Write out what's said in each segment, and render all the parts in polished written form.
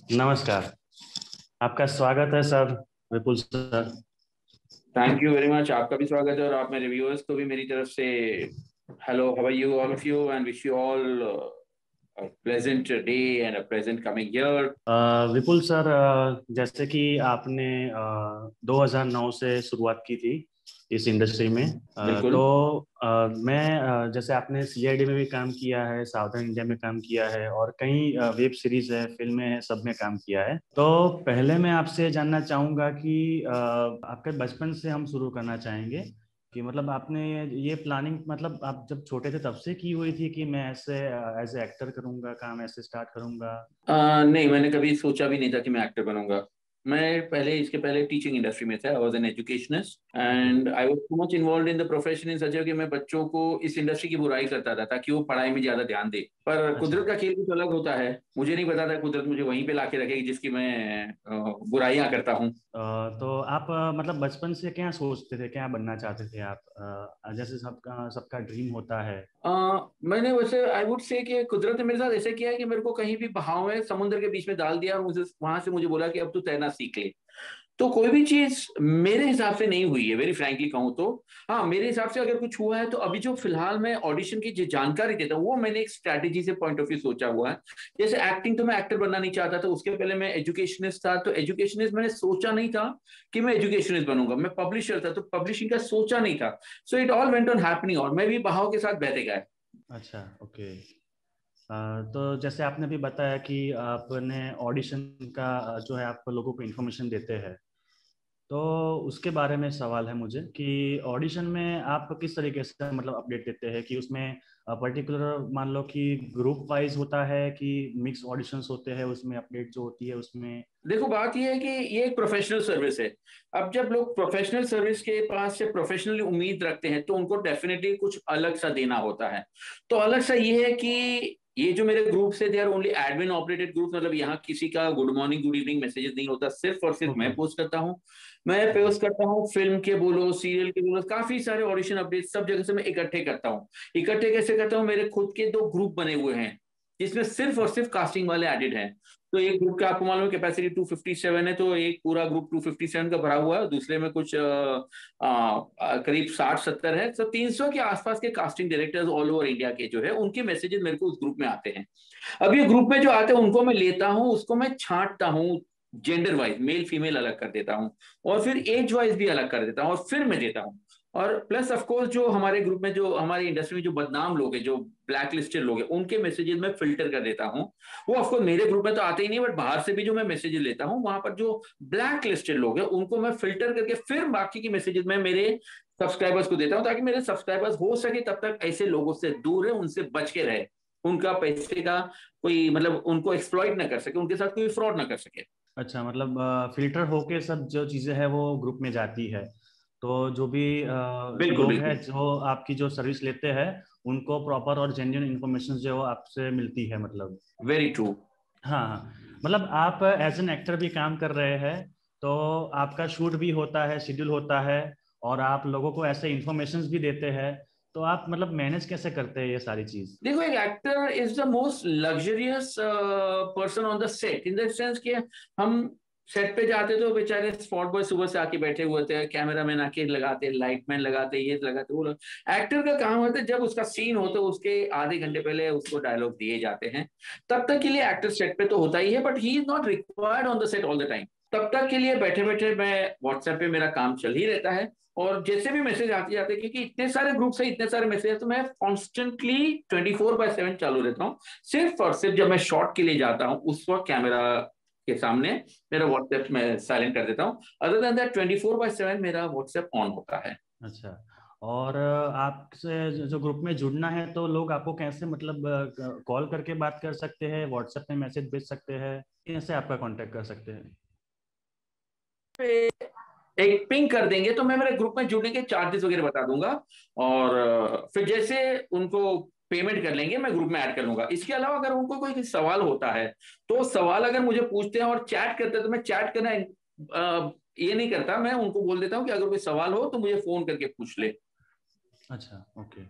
नमस्कार। आपका स्वागत है sir, Vipul sir. Thank you very much. आपका भी स्वागत है और आप मेरे व्यूअर्स को भी मेरी तरफ से hello, how are you all of you, and wish you all pleasant day and a pleasant coming year. Vipul sir, जैसे कि आपने 2009 से शुरुआत की थी इस इंडस्ट्री में। बिल्कुल। तो मैं जैसे आपने सीआईडी में भी काम किया है, साउथर्न इंडिया में काम किया है, और कई वेब सीरीज है, फिल्में हैं, सब में काम किया है। तो पहले मैं आपसे जानना चाहूँगा कि आपके बचपन से हम शुरू करना चाहेंगे कि मतलब आपने ये प्लानिंग मतलब आप जब छोटे थे तब से की हुई थी कि मैं ऐसे एज ए एक्टर करूँगा, काम ऐसे स्टार्ट करूँगा। नहीं, मैंने कभी सोचा भी नहीं था कि मैं एक्टर बनूंगा। मैं पहले इसके पहले टीचिंग इंडस्ट्री में था। I was an educationist okay. And I was too much involved in the profession in such कि मैं बच्चों को इस इंडस्ट्री की बुराई करता था ताकि वो पढ़ाई में ज्यादा ध्यान दे। पर अच्छा। कुदरत का खेल कुछ अलग होता है। मुझे नहीं पता था कुदरत मुझे वहीं पे लाके रखेगी जिसकी मैं बुराइयां करता हूँ। तो आप मतलब बचपन से क्या सोचते थे, क्या बनना चाहते थे आप? जैसे सबका सबका ड्रीम होता है। अ, मैंने वैसे आई वुड से कि कुदरत ने मेरे साथ ऐसे किया है कि मेरे को कहीं भी बहाव में समुद्र के बीच में डाल दिया और मुझे वहां से मुझे बोला कि अब तू तैरना सीख ले। तो कोई भी चीज मेरे हिसाब से नहीं हुई है, वेरी फ्रैंकली कहूं तो। हाँ, मेरे हिसाब से अगर कुछ हुआ है तो अभी जो फिलहाल मैं ऑडिशन की जो जानकारी देता हूँ वो मैंने एक स्ट्रैटेजी से पॉइंट ऑफ व्यू सोचा हुआ है। जैसे एक्टिंग तो मैं एक्टर बनना नहीं चाहता था, उसके पहले मैं एजुकेशनिस्ट था, तो एजुकेशनिस्ट मैंने सोचा नहीं था कि मैं एजुकेशनिस्ट बनूंगा। मैं पब्लिशर था तो पब्लिशिंग का सोचा नहीं था। So it all went on happening और मैं भी बहाव के साथ बहते गया। अच्छा, ओके। तो जैसे आपने भी बताया कि आपने ऑडिशन का जो है आप लोगों को इन्फॉर्मेशन देते हैं, तो उसके बारे में सवाल है मुझे कि ऑडिशन में आप किस तरीके से मतलब अपडेट देते हैं कि उसमें पर्टिकुलर मान लो कि ग्रुप वाइज होता है कि मिक्स ऑडिशंस होते हैं, उसमें अपडेट जो होती है उसमें। देखो, बात यह है कि ये एक प्रोफेशनल सर्विस है। अब जब लोग प्रोफेशनल सर्विस के पास से प्रोफेशनली उम्मीद रखते हैं तो उनको डेफिनेटली कुछ अलग सा देना होता है। तो अलग सा ये है कि ये जो मेरे ग्रुप से, they are only admin operated group, मतलब यहाँ किसी का good morning good evening messages नहीं होता, सिर्फ और सिर्फ ओके। मैं पोस्ट करता हूँ। मैं ओके। पोस्ट करता हूँ, फिल्म के बोलो, सीरियल के बोलो, काफी सारे ऑडिशन अपडेट सब जगह से मैं इकट्ठे करता हूँ। इकट्ठे कैसे करता हूँ, मेरे खुद के दो ग्रुप बने हुए हैं जिसमें सिर्फ और सिर्फ कास्टिंग वाले एडिड हैं। तो एक ग्रुप का आपको मालूम है कैपेसिटी 257 है, तो एक पूरा ग्रुप 257 का भरा हुआ है। दूसरे में कुछ करीब 60-70 है, तो 300 के आसपास के casting directors all over India के जो है उनके मैसेजेस मेरे को उस ग्रुप में आते हैं। अब ये ग्रुप में जो आते हैं उनको मैं लेता हूँ, उसको मैं छांटता हूँ, जेंडर वाइज मेल फीमेल अलग कर देता हूँ, और फिर एज वाइज भी अलग कर देता हूँ, और फिर मैं देता हूँ। और प्लस ऑफ कोर्स जो हमारे ग्रुप में, जो हमारी इंडस्ट्री में जो बदनाम लोग हैं, जो ब्लैक लिस्टेड लोग हैं, उनके मैसेजेस में फिल्टर कर देता हूँ। वो ऑफकोर्स मेरे ग्रुप में तो आते ही नहीं, बट बाहर से भी जो मैं मैसेजेस लेता हूँ वहां पर जो ब्लैक लिस्टेड लोग हैं उनको मैं फिल्टर करके फिर बाकी की मैसेजेस में मेरे सब्सक्राइबर्स को देता हूँ, ताकि मेरे सब्सक्राइबर्स हो सके तब तक ऐसे लोगों से दूर है, उनसे बच के रहे। उनका पैसे का कोई मतलब उनको एक्सप्लॉइट ना कर सके, उनके साथ कोई फ्रॉड ना कर सके। अच्छा, मतलब फिल्टर होके सब जो चीज़ें हैं वो ग्रुप में जाती है। तो जो भी बिल्कुल लोग हैं बिल्कुल। जो आपकी जो सर्विस लेते हैं, उनको प्रॉपर और जेन्युइन इन्फॉर्मेशन जो है वो आपसे मिलती है मतलब। Very true. हाँ हाँ। मतलब आप एज एन एक्टर भी काम कर रहे हैं, तो आपका शूट भी होता है, शेड्यूल होता है, और आप लोगों को ऐसे इन्फॉर्मेशन भी देते हैं। तो आप मतलब मैनेज कैसे करते हैं ये सारी चीज? देखो, एक actor is the most luxurious person on the set, in the sense कि हम सेट पे जाते तो बेचारे स्पॉट बॉय सुबह से आके बैठे हुए थे, कैमरा मैन आके लगाते, लाइटमैन लगाते, ये लगाते वो लोग। एक्टर का काम होता है जब उसका सीन होता है उसके आधे घंटे पहले उसको डायलॉग दिए जाते हैं। तब तक के लिए एक्टर सेट पे तो होता ही है, but he is not required on the set all the time. तब तक के लिए बैठे बैठे मैं व्हाट्सएप पे मेरा काम चल ही रहता है। और जैसे भी मैसेज आते जाते हैं, क्योंकि इतने सारे ग्रुप्स है, इतने सारे मैसेज है, तो मैं कॉन्स्टेंटली 24/7 चालू रहता हूँ। सिर्फ और सिर्फ जब मैं शॉट के लिए जाता हूँ उस वक्त कैमरा के सामने मेरा व्हाट्सएप में साइलेंट कर देता हूँ। अदर देन दैट 24/7 मेरा व्हाट्सएप ऑन होता है। अच्छा। और आपसे जो ग्रुप में जुड़ना है तो लोग आपको कैसे मतलब कॉल करके बात कर सकते हैं, व्हाट्सएप में मैसेज भेज सकते हैं, कैसे आपका कांटेक्ट कर सकते हैं? एक पिंग कर देंगे तो मैं मेरे ग्रुप में जुड़ने के चार्जेस वगैरह बता दूंगा। और फिर जैसे उनको पेमेंट कर लेंगे मैं ग्रुप में ऐड कर लूंगा। इसके अलावा अगर उनको कोई सवाल होता है तो सवाल अगर मुझे पूछते हैं और चैट करते हैं तो मैं चैट करना ये नहीं करता, मैं उनको बोल देता हूँ कि अगर कोई सवाल हो तो मुझे फोन करके पूछ ले। अच्छा, ओके।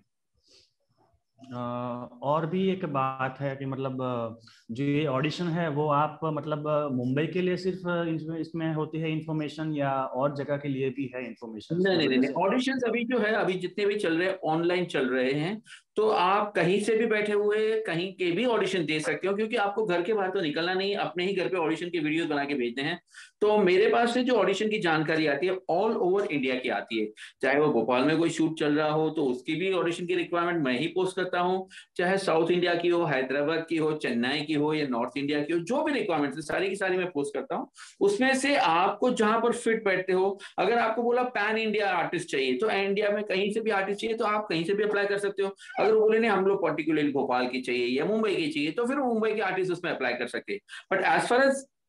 और भी एक बात है कि मतलब जो ये ऑडिशन है वो आप मतलब मुंबई के लिए सिर्फ इसमें होती है इंफॉर्मेशन, या और जगह के लिए भी है इंफॉर्मेशन? नहीं नहीं मतलब नहीं, जैसे ऑडिशंस अभी जो है, अभी जितने भी चल रहे हैं ऑनलाइन चल रहे हैं। तो आप कहीं से भी बैठे हुए कहीं के भी ऑडिशन दे सकते हो, क्योंकि आपको घर के बाहर तो निकलना नहीं है, अपने ही घर पे ऑडिशन की वीडियोस बना के भेजते हैं। तो मेरे पास से जो ऑडिशन की जानकारी आती है ऑल ओवर इंडिया की आती है। चाहे वो भोपाल में कोई शूट चल रहा हो तो उसकी भी ऑडिशन की रिक्वायरमेंट मैं ही पोस्ट करता हूँ। चाहे साउथ इंडिया की हो, हैदराबाद की हो, चेन्नई की हो, या नॉर्थ इंडिया की हो, जो भी रिक्वायरमेंट है सारी की सारी मैं पोस्ट करता हूँ। उसमें से आपको जहां पर फिट बैठते हो, अगर आपको बोला पैन इंडिया आर्टिस्ट चाहिए तो इंडिया में कहीं से भी आर्टिस्ट चाहिए तो आप कहीं से भी अप्लाई कर सकते हो। अगर वो बोले नहीं हम लोग पर्टिकुलरली भोपाल की चाहिए या मुंबई की चाहिए, तो फिर वो मुंबई के आर्टिस्ट उसमें अप्लाई कर सकते हैं। बट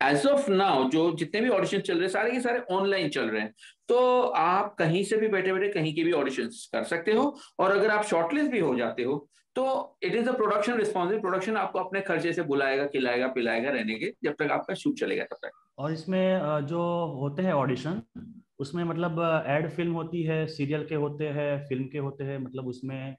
एज ऑफ नाउ जो जितने भी ऑडिशन चल रहे हैं सारे के सारे ऑनलाइन चल रहे हैं। तो आप कहीं से भी बैठे बैठे कहीं के भी ऑडिशन कर सकते हो। और अगर आप शॉर्टलिस्ट भी हो जाते हो तो it is a production responsibility, production आपको अपने खर्चे से बुलाएगा, खिलाएगा पिलाएगा रहने के, जब तक आपका शूट चलेगा तब तक। और इसमें जो होते हैं ऑडिशन, उसमें मतलब एड फिल्म होती है, सीरियल के होते हैं, फिल्म के होते हैं, मतलब उसमें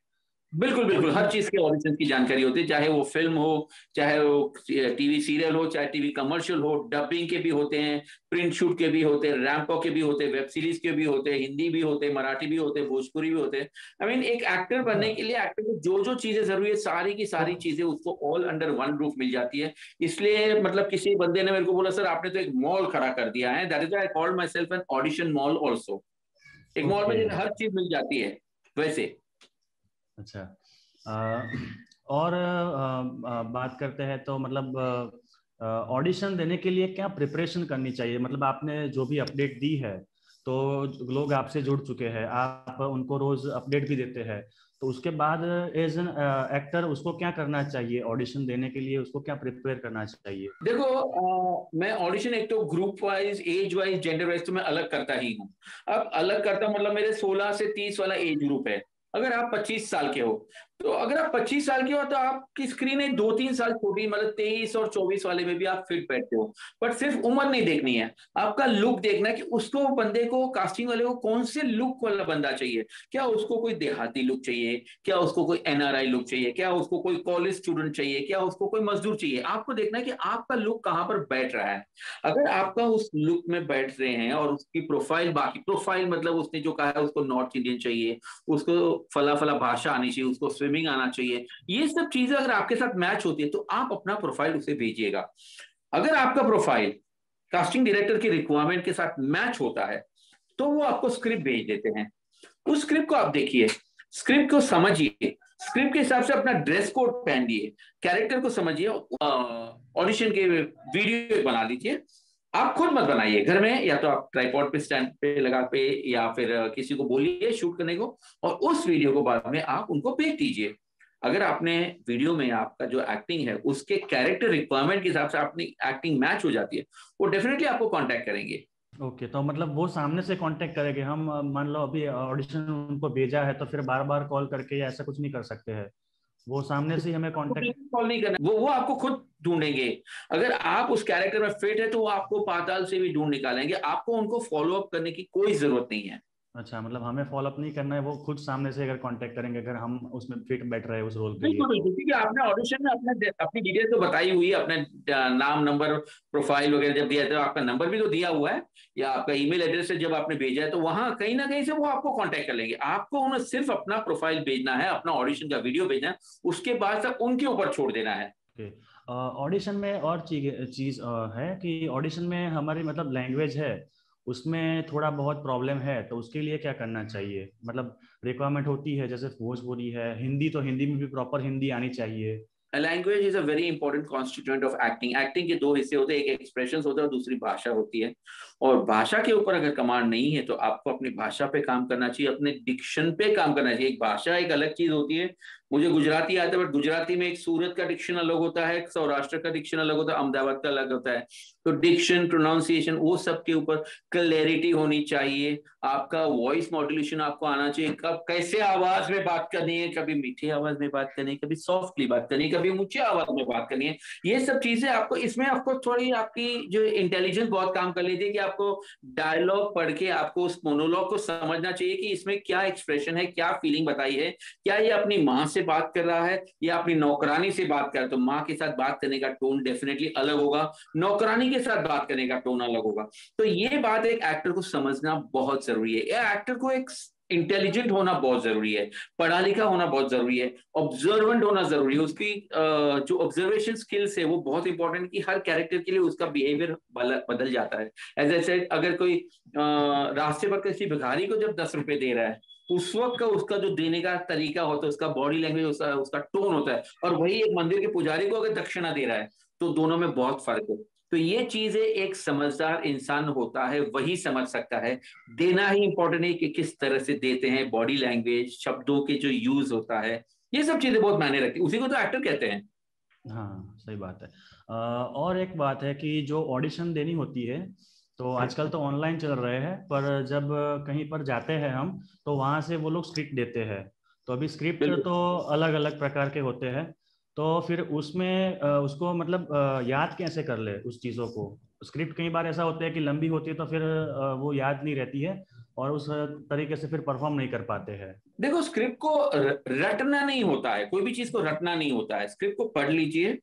बिल्कुल बिल्कुल, हर ऑडिशन। चीज के ऑडिशन की जानकारी होती है, चाहे वो फिल्म हो, चाहे वो टीवी सीरियल हो, चाहे टीवी कमर्शियल हो। डबिंग के भी होते हैं, प्रिंट शूट के भी होते हैं, रैंपो के भी होते हैं, वेब सीरीज के भी होते हैं, हिंदी भी होते हैं, मराठी भी होते हैं, भोजपुरी भी होते हैं। आई मीन एक एक्टर अच्छा। बनने के लिए एक्टर को जो जो चीजें जरूरी है सारी की तो सारी चीजें उसको ऑल अंडर वन रूफ मिल जाती है। इसलिए मतलब किसी बंदे ने मेरे को बोला सर आपने तो एक मॉल खड़ा कर दिया है, that is I called my self an audition mall also. एक मॉल में ओके। जैसे हर चीज मिल जाती है वैसे। अच्छा। और बात करते हैं तो मतलब ऑडिशन देने के लिए क्या प्रिपरेशन करनी चाहिए? मतलब आपने जो भी अपडेट दी है, तो लोग आपसे जुड़ चुके हैं, आप उनको रोज अपडेट भी देते हैं, तो उसके बाद एज एन एक्टर उसको क्या करना चाहिए ऑडिशन देने के लिए? उसको क्या प्रिपेयर करना चाहिए? देखो मैं ऑडिशन एक तो group wise, age wise, gender wise तो मैं अलग करता ही हूँ। अब अलग करता हूं, मतलब मेरे 16 से 30 वाला एज ग्रुप है। अगर आप 25 साल के हो, तो अगर आप 25 साल के हो तो आपकी स्क्रीन है 2-3 साल छोटी, मतलब 23 और 24 वाले में भी आप फिट बैठते हो। बट सिर्फ उम्र नहीं देखनी है, आपका लुक देखना है कि उसको बंदे को, कास्टिंग वाले को कौन से लुक वाला बंदा चाहिए। क्या उसको कोई देहाती लुक चाहिए, क्या उसको कोई एनआरआई लुक चाहिए, क्या उसको कोई कॉलेज स्टूडेंट चाहिए, क्या उसको कोई मजदूर चाहिए। आपको देखना है कि आपका लुक कहाँ पर बैठ रहा है। अगर आपका उस लुक में बैठ रहे हैं और उसकी प्रोफाइल, बाकी प्रोफाइल मतलब उसने जो कहा है उसको नॉर्थ इंडियन चाहिए, उसको फला फला भाषा आनी चाहिए, उसको स्विमिंग आना चाहिए, ये सब चीजें अगर आपके साथ मैच होती है तो आप अपना प्रोफाइल उसे भेजिएगा। अगर आपका प्रोफाइल कास्टिंग डायरेक्टर की रिक्वायरमेंट के साथ मैच होता है तो वो आपको स्क्रिप्ट भेज देते हैं। उस स्क्रिप्ट को आप देखिए, स्क्रिप्ट को समझिए, स्क्रिप्ट के हिसाब से अपना ड्रेस कोड पहनिए, कैरेक्टर को समझिए, ऑडिशन के वीडियो बना लीजिए। आप खुद मत बनाइए घर में, या तो आप ट्राइपॉड पे स्टैंड पे लगा पे, या फिर किसी को बोलिए शूट करने को, और उस वीडियो को बाद में आप उनको भेज दीजिए। अगर आपने वीडियो में आपका जो एक्टिंग है उसके कैरेक्टर रिक्वायरमेंट के हिसाब से अपनी एक्टिंग मैच हो जाती है, वो डेफिनेटली आपको कांटेक्ट करेंगे। ओके, तो मतलब वो सामने से कांटेक्ट करेंगे हम? मान लो अभी ऑडिशन उनको भेजा है, तो फिर बार बार कॉल करके या ऐसा कुछ नहीं कर सकते हैं? वो सामने से ही हमें कांटेक्ट। कॉल नहीं करना, वो आपको खुद ढूंढेंगे। अगर आप उस कैरेक्टर में फिट है तो वो आपको पाताल से भी ढूंढ निकालेंगे, आपको उनको फॉलो अप करने की कोई जरूरत नहीं है। अच्छा, मतलब हमें फॉलोअप नहीं करना है, वो खुद सामने से अगर कांटेक्ट करेंगे अगर हम उसमें फिट बैठ रहे हैं उस रोल के लिए बिल्कुल तो? बिल्कुल, क्योंकि आपने ऑडिशन में अपनी डिटेल तो बताई हुई है, अपने नाम नंबर प्रोफाइल वगैरह जब दिया है तो आपका नंबर भी तो दिया हुआ है, या आपका ईमेल एड्रेस से जब आपने भेजा है, तो वहां कहीं ना कहीं से वो आपको कांटेक्ट कर लेंगे। आपको उन्हें सिर्फ अपना प्रोफाइल भेजना है, अपना ऑडिशन का वीडियो भेजना है, उसके बाद सब उनके ऊपर छोड़ देना है। ओके। ऑडिशन में और चीज है कि ऑडिशन में हमारी मतलब लैंग्वेज है, उसमें थोड़ा बहुत प्रॉब्लम है, तो उसके लिए क्या करना चाहिए? मतलब रिक्वायरमेंट होती है जैसे भोजपुरी है, हिंदी, तो हिंदी में भी प्रॉपर हिंदी आनी चाहिए। Language is a very important constituent of acting. Acting के दो हिस्से होते हैं, एक एक्सप्रेशन होता है और दूसरी भाषा होती है। और भाषा के ऊपर अगर कमांड नहीं है तो आपको अपनी भाषा पे काम करना चाहिए, अपने डिक्शन पे काम करना चाहिए। एक भाषा एक अलग चीज होती है, मुझे गुजराती आता है, बट गुजराती में एक सूरत का डिक्शन अलग होता है, सौराष्ट्र का डिक्शन अलग होता है, अहमदाबाद का अलग होता है। तो डिक्शन, प्रोनाउंसिएशन, वो सब के ऊपर क्लैरिटी होनी चाहिए। आपका वॉइस मॉड्यूलेशन आपको आना चाहिए, कब कैसे आवाज में बात करनी है, कभी मीठी आवाज में बात करनी है, कभी सॉफ्टली बात करनी है, कभी ऊंची आवाज में बात करनी है। ये सब चीजें आपको, इसमें आपको थोड़ी आपकी जो इंटेलिजेंस बहुत काम कर लीजिए, कि आपको डायलॉग पढ़ के आपको उस मोनोलॉग को समझना चाहिए कि इसमें क्या एक्सप्रेशन है, क्या फीलिंग बताई है, क्या ये अपनी माँ से से बात कर रहा है या अपनी नौकरानी से बात कर रहा है, तो माँ के साथ बात करने का टोन डेफिनेटली अलग होगा, नौकरानी के साथ बात करने का टोन अलग होगा। तो ये बात एक एक्टर को समझना बहुत जरूरी है, या एक्टर को एक इंटेलिजेंट होना बहुत जरूरी है, पढ़ा लिखा होना बहुत जरूरी है, ऑब्जर्वेंट होना जरूरी है। उसकी जो ऑब्जर्वेशन स्किल्स है वो बहुत इंपॉर्टेंट, कि हर कैरेक्टर के लिए उसका बिहेवियर बदल जाता है। एज ए सेड, अगर कोई रास्ते पर किसी भिखारी को जब 10 रुपए दे रहा है, उस वक्त का उसका जो देने का तरीका होता है, उसका बॉडी लैंग्वेज, उसका टोन होता है, और वही एक मंदिर के पुजारी को अगर दक्षिणा दे रहा है, तो दोनों में बहुत फर्क है। तो ये चीजें एक समझदार इंसान होता है वही समझ सकता है। देना ही इंपॉर्टेंट है कि किस तरह से देते हैं, बॉडी लैंग्वेज, शब्दों के जो यूज होता है, ये सब चीजें बहुत मायने रखती है, उसी को तो एक्टर कहते हैं। हाँ सही बात है। और एक बात है कि जो ऑडिशन देनी होती है, तो आजकल तो ऑनलाइन चल रहे हैं, पर जब कहीं पर जाते हैं हम, तो वहाँ से वो लोग स्क्रिप्ट देते हैं। तो अभी स्क्रिप्ट बिल्कुल। तो अलग अलग प्रकार के होते हैं। तो फिर उसमें उसको मतलब याद कैसे कर ले उस चीज़ों को। स्क्रिप्ट कई बार ऐसा होता है कि लंबी होती है, तो फिर वो याद नहीं रहती है, और उस तरीके से फिर परफॉर्म नहीं कर पाते हैं। देखो, स्क्रिप्ट को रटना नहीं होता है, कोई भी चीज को रटना नहीं होता है, स्क्रिप्ट को पढ़ लीजिए,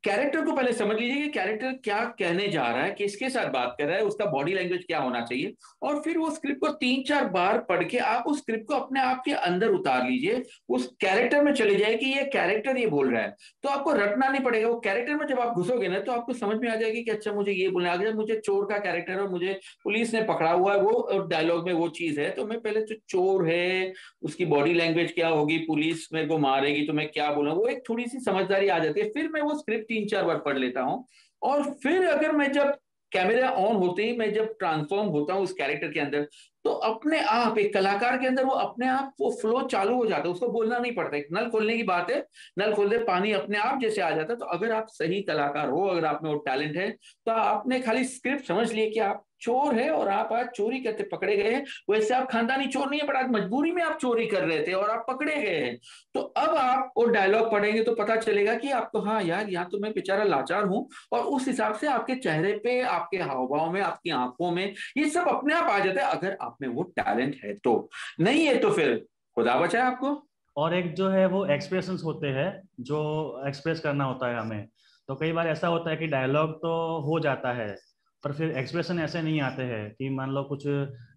कैरेक्टर को पहले समझ लीजिए कि कैरेक्टर क्या कहने जा रहा है, किसके साथ बात कर रहा है, उसका बॉडी लैंग्वेज क्या होना चाहिए, और फिर वो स्क्रिप्ट को 3-4 बार पढ़ के आप उस स्क्रिप्ट को अपने आप के अंदर उतार लीजिए, उस कैरेक्टर में चले जाए कि ये कैरेक्टर ये बोल रहा है। तो आपको रटना नहीं पड़ेगा, वो कैरेक्टर में जब आप घुसोगे ना, तो आपको समझ में आ जाएगी कि अच्छा मुझे ये बोलना है। अगर मुझे चोर का कैरेक्टर है और मुझे पुलिस ने पकड़ा हुआ है, वो डायलॉग में वो चीज है, तो मैं पहले जो चोर है उसकी बॉडी लैंग्वेज क्या होगी, पुलिस मेरे को मारेगी तो मैं क्या बोलूँ, वो एक थोड़ी सी समझदारी आ जाती है। फिर मैं वो स्क्रिप्ट 3-4 बार पढ़ लेता हूँ, और फिर अगर मैं जब कैमरा ऑन होते ही मैं जब ट्रांसफॉर्म होता हूँ उस कैरेक्टर के अंदर, तो अपने आप एक कलाकार के अंदर वो अपने आप वो फ्लो चालू हो जाता है, उसको बोलना नहीं पड़ता। एक नल खोलने की बात है, नल खोल दे पानी अपने आप जैसे आ जाता है। तो अगर आप सही कलाकार हो, अगर आप में वो टैलेंट है, तो आपने खाली स्क्रिप्ट समझ लिए कि आप चोर है और आप आज चोरी करते पकड़े गए हैं। वैसे आप खानदानी चोर नहीं है, बट आज मजबूरी में आप चोरी कर रहे थे और आप पकड़े गए हैं। तो अब आप वो डायलॉग पढ़ेंगे तो पता चलेगा कि आपको, हाँ यार, यहाँ तो मैं बेचारा लाचार हूं, और उस हिसाब से आपके चेहरे पे, आपके हाव भाव में, आपकी आंखों में ये सब अपने आप आ जाता है, अगर आप में वो टैलेंट है तो। नहीं है तो फिर खुदा बचाए आपको। और एक जो है वो एक्सप्रेशंस होते हैं, जो एक्सप्रेस करना होता है हमें। तो कई बार ऐसा होता है कि डायलॉग तो हो जाता है, पर फिर एक्सप्रेशन ऐसे नहीं आते हैं कि मान लो कुछ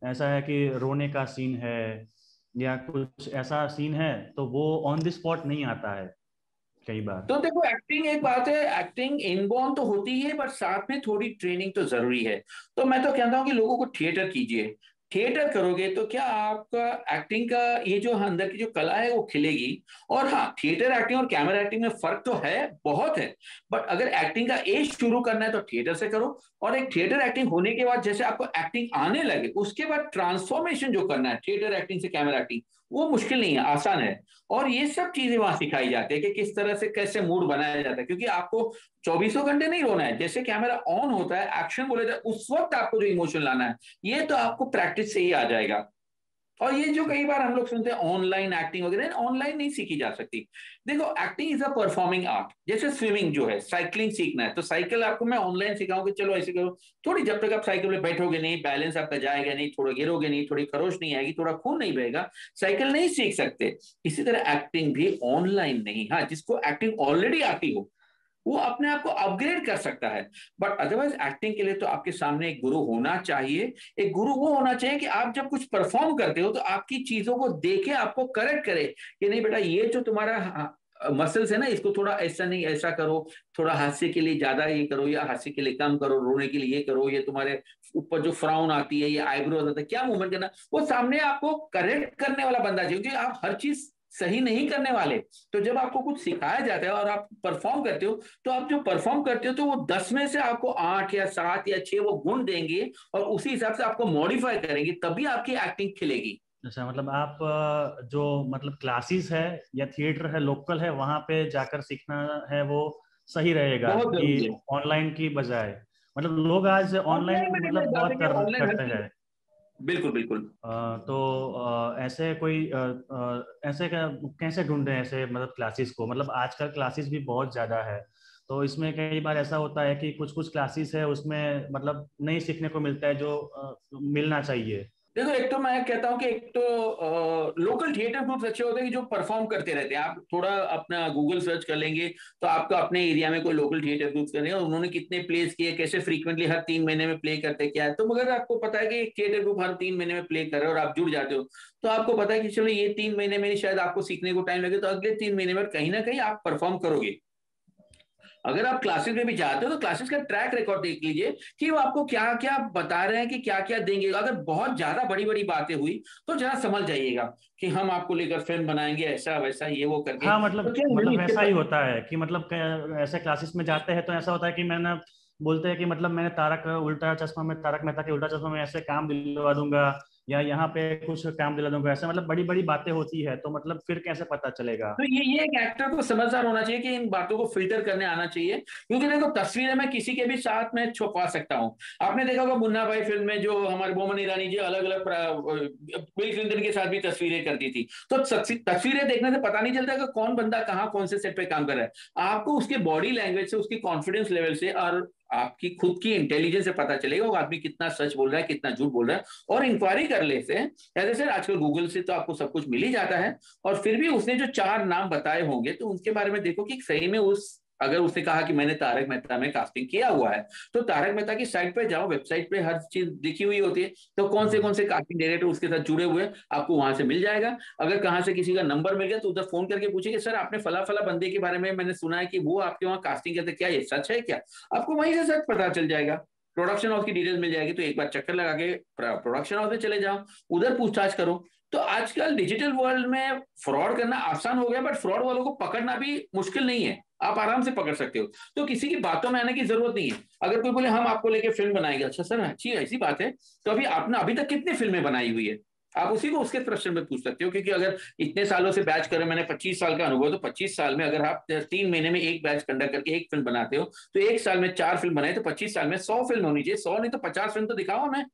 ऐसा है कि रोने का सीन है, या कुछ ऐसा सीन है, तो वो ऑन द स्पॉट नहीं आता है कई बार। तो देखो, एक्टिंग एक बात है, एक्टिंग इनबॉर्न तो होती है, बट साथ में थोड़ी ट्रेनिंग तो जरूरी है। तो मैं तो कहता हूँ कि लोगों को थिएटर कीजिए। थिएटर करोगे तो क्या आपका एक्टिंग का ये जो अंदर की जो कला है वो खिलेगी। और हाँ, थिएटर एक्टिंग और कैमरा एक्टिंग में फर्क तो है, बहुत है। बट अगर एक्टिंग का एज शुरू करना है तो थिएटर से करो, और एक थिएटर एक्टिंग होने के बाद जैसे आपको एक्टिंग आने लगे, उसके बाद ट्रांसफॉर्मेशन जो करना है थिएटर एक्टिंग से कैमरा एक्टिंग, वो मुश्किल नहीं है, आसान है। और ये सब चीजें वहां सिखाई जाती है कि किस तरह से कैसे मूड बनाया जाता है, क्योंकि आपको चौबीसों घंटे नहीं रोना है। जैसे कैमरा ऑन होता है, एक्शन बोले जाए, उस वक्त आपको जो इमोशन लाना है, ये तो आपको प्रैक्टिस से ही आ जाएगा। और ये जो कई बार हम लोग सुनते हैं ऑनलाइन एक्टिंग वगैरह, ऑनलाइन नहीं सीखी जा सकती। देखो, acting is a performing art. जैसे स्विमिंग जो है, साइकिलिंग सीखना है, तो साइकिल आपको मैं ऑनलाइन सिखाऊं कि चलो ऐसे करो, थोड़ी जब तक आप साइकिल में बैठोगे नहीं, बैलेंस आपका जाएगा नहीं, थोड़ा गिरोगे नहीं, थोड़ी खरोश नहीं आएगी, थोड़ा खून नहीं बहेगा, साइकिल नहीं सीख सकते। इसी तरह एक्टिंग भी ऑनलाइन नहीं। हाँ, जिसको एक्टिंग ऑलरेडी आती हो वो अपने आप को अपग्रेड कर सकता है। बट अदरवाइज एक्टिंग के लिए तो आपके सामने एक गुरु होना चाहिए। एक गुरु वो होना चाहिए कि आप जब कुछ परफॉर्म करते हो तो आपकी चीजों को देखे, आपको करेक्ट करे कि नहीं बेटा, ये जो तुम्हारा मसल्स है ना, इसको थोड़ा ऐसा नहीं ऐसा करो, थोड़ा हास्य के लिए ज्यादा ये करो या हास्य के लिए कम करो, रोने के लिए ये करो, ये तुम्हारे ऊपर जो फ्राउन आती है, ये आईब्रोज आता है, क्या मूवमेंट करना, वो सामने आपको करेक्ट करने वाला बंदा चाहिए, क्योंकि आप हर चीज सही नहीं करने वाले। तो जब आपको कुछ सिखाया जाता है और आप परफॉर्म करते हो, तो आप जो परफॉर्म करते हो तो वो 10 में से आपको 8 या 7 या 6 वो गुण देंगे, और उसी हिसाब से आपको मॉडिफाई करेंगे, तभी आपकी एक्टिंग खिलेगी। अच्छा, मतलब आप जो मतलब क्लासेस है या थिएटर है लोकल है, वहां पे जाकर सीखना है, वो सही रहेगा बहुत कि जरूरी है। ऑनलाइन की बजाय। मतलब लोग आज ऑनलाइन ऑनलाइन में मतलब डिफरेंस बात है बहुत कि कर ऑनलाइन हर करते चीज। हैं। बिल्कुल बिल्कुल। तो ऐसे कोई ऐसे कैसे ढूंढे ऐसे मतलब क्लासेस को। मतलब आजकल क्लासेस भी बहुत ज़्यादा है, तो इसमें कई बार ऐसा होता है कि कुछ कुछ क्लासेस है उसमें मतलब नहीं सीखने को मिलता है जो मिलना चाहिए। देखो, एक तो मैं कहता हूँ कि एक तो लोकल थिएटर ग्रुप्स अच्छे होते हैं कि जो परफॉर्म करते रहते हैं। आप थोड़ा अपना गूगल सर्च कर लेंगे तो आपको अपने एरिया में कोई लोकल थिएटर ग्रुप्स करेंगे और उन्होंने कितने प्लेस किए, कैसे फ्रीक्वेंटली हर 3 महीने में प्ले करते क्या है। तो मगर आपको पता है कि एक थिएटर ग्रुप हर 3 महीने में प्ले कर रहे हो और आप जुड़ जाते हो, तो आपको पता है कि चलो ये 3 महीने में शायद आपको सीखने को टाइम लगे, तो अगले 3 महीने में कहीं ना कहीं आप परफॉर्म करोगे। अगर आप क्लासेस में भी जाते हो तो क्लासेस का ट्रैक रिकॉर्ड देख लीजिए कि वो आपको क्या क्या बता रहे हैं, कि क्या क्या देंगे। अगर बहुत ज्यादा बड़ी बड़ी बातें हुई तो जरा समझ जाइएगा कि हम आपको लेकर फिल्म बनाएंगे, ऐसा वैसा ये वो करके। हाँ, तो क्या मतलब नहीं, वैसा ही होता है कि मतलब ऐसे क्लासेस में जाते हैं तो ऐसा होता है कि मैंने, बोलते हैं कि मतलब मैंने तारक उल्टा चश्मा में, तारक मेहता के उल्टा चश्मा में ऐसे काम दिलवा दूंगा, या यहाँ पे कुछ काम दिला दूंगा, ऐसे मतलब बड़ी बड़ी बातें होती है, तो मतलब फिर कैसे पता चलेगा। तो ये एक एक्टर को समझदार होना चाहिए कि इन बातों को फिल्टर करने आना चाहिए। क्योंकि देखो, तस्वीरें मैं किसी के भी साथ में छुपा सकता हूँ। आपने देखा होगा मुन्ना भाई फिल्म में जो हमारे बोमन ईरानी जी अलग अलग बिल क्लिंटन के साथ भी तस्वीरें करती थी। तो तस्वीरें देखने से पता नहीं चलता कि कौन बंदा कहाँ कौन से सेट पे काम कर रहा है। आपको उसके बॉडी लैंग्वेज से, उसकी कॉन्फिडेंस लेवल से और आपकी खुद की इंटेलिजेंस से पता चलेगा वो आदमी कितना सच बोल रहा है, कितना झूठ बोल रहा है। और इंक्वायरी कर लेते हैं, जैसे सर आजकल गूगल से तो आपको सब कुछ मिल ही जाता है। और फिर भी उसने जो 4 नाम बताए होंगे तो उनके बारे में देखो कि सही में उस, अगर उसने कहा कि मैंने तारक मेहता में कास्टिंग किया हुआ है, तो तारक मेहता की साइट पे जाओ, वेबसाइट पे हर चीज लिखी हुई होती है। तो कौन से कास्टिंग डायरेक्टर उसके साथ जुड़े हुए हैं आपको वहां से मिल जाएगा। अगर कहाँ से किसी का नंबर मिल गया तो उधर फोन करके पूछिए कि सर आपने फला फला बंदे के बारे में मैंने सुना है कि वो आपके वहाँ कास्टिंग करते, क्या ये सच है क्या? आपको वहीं से सच पता चल जाएगा। प्रोडक्शन हाउस की डिटेल्स मिल जाएगी, तो एक बार चक्कर लगा के प्रोडक्शन हाउस में चले जाओ, उधर पूछताछ करो। तो आजकल डिजिटल वर्ल्ड में फ्रॉड करना आसान हो गया, बट फ्रॉड वालों को पकड़ना भी मुश्किल नहीं है, आप आराम से पकड़ सकते हो। तो किसी की बातों में आने की जरूरत नहीं है। अगर कोई बोले हम आपको लेके फिल्म बनाएंगे, अच्छा सर अच्छी ऐसी बात है, तो अभी आपने अभी तक कितनी फिल्में बनाई हुई है, आप उसी को उसके प्रश्न में पूछ सकते हो। क्योंकि अगर इतने सालों से बैच करें, मैंने 25 साल का अनुभव, तो 25 साल में अगर आप 3 महीने में एक बैच कंडक्ट करके एक फिल्म बनाते हो, तो एक साल में 4 फिल्म बनाए, तो 25 साल में 100 फिल्म होनी चाहिए। 100 नहीं तो 50 फिल्म तो दिखाओ हमें।